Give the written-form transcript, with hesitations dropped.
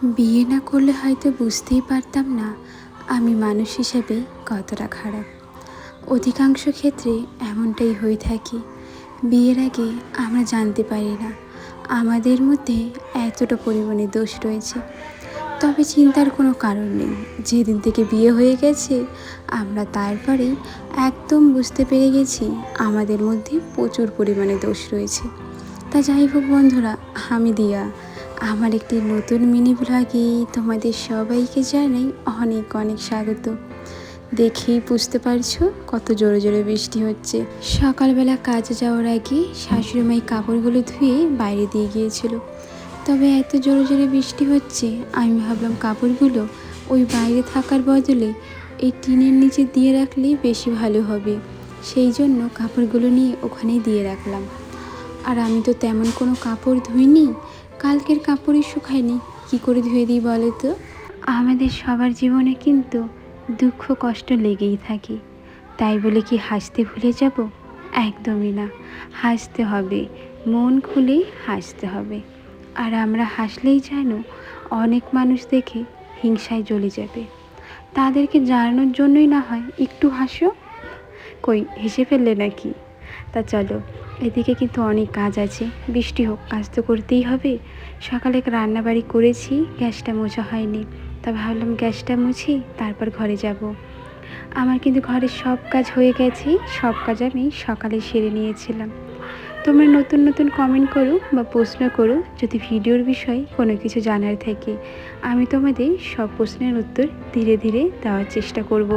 বিয়ে না করলে হয়তো বুঝতেই পারতাম না আমি মানুষ হিসেবে কতটা খারাপ। অধিকাংশ ক্ষেত্রে এমনটাই হয়ে থাকে। বিয়ের আগে আমরা জানতে পারি না আমাদের মধ্যে এতটা পরিমাণে দোষ রয়েছে। তবে চিন্তার কোনো কারণ নেই, যেদিন থেকে বিয়ে হয়ে গেছে আমরা তারপরেই একদম বুঝতে পেরে গেছি আমাদের মধ্যে প্রচুর পরিমাণে দোষ রয়েছে। তা যাই হোক বন্ধুরা, আমি দিয়া আমার একটি নতুন মিনি ব্লগে তোমাদের সবাইকে জানাই অনেক অনেক স্বাগত। দেখেই বুঝতে পারছো কত জোরে জোরে বৃষ্টি হচ্ছে। সকালবেলা কাজে যাওয়ার আগে শাশুড়িমাই কাপড়গুলো ধুয়ে বাইরে দিয়ে গিয়েছিল। তবে এত জোরে জোরে বৃষ্টি হচ্ছে, আমি ভাবলাম কাপড়গুলো ওই বাইরে থাকার বদলে এই টিনের নিচে দিয়ে রাখলেই বেশি ভালো হবে। সেই জন্য কাপড়গুলো নিয়ে ওখানেই দিয়ে রাখলাম। আর আমি তো তেমন কোনো কাপড় ধুইনি, কালকের কাপড়ই শুকায়নি, কী করে ধুয়ে দিই বলো তো? আমাদের সবার জীবনে কিন্তু দুঃখ কষ্ট লেগেই থাকে, তাই বলে কি হাসতে ভুলে যাব? একদমই না, হাসতে হবে, মন খুলে হাসতে হবে। আর আমরা হাসলেই যেন অনেক মানুষ দেখে হিংসায় জ্বলে যাবে। তাদেরকে জানানোর জন্যই না হয় একটু হাসো। কই হেসে ফেললে নাকি? তা চলো, এদিকে কিন্তু অনেক কাজ আছে। বৃষ্টি হোক, কাজ তো করতেই হবে। সকালে রান্নাবাড়ি করেছি, গ্যাসটা মোছা হয়নি, তা ভাবলাম গ্যাসটা মুছি তারপর ঘরে যাব। আমার কিন্তু ঘরের সব কাজ হয়ে গেছে, সব কাজ আমি সকালে সেরে নিয়েছিলাম। তোমরা নতুন নতুন কমেন্ট করো বা প্রশ্ন করো যদি ভিডিওর বিষয়ে কোনো কিছু জানার থাকে। আমি তোমাদের সব প্রশ্নের উত্তর ধীরে ধীরে দেওয়ার চেষ্টা করব।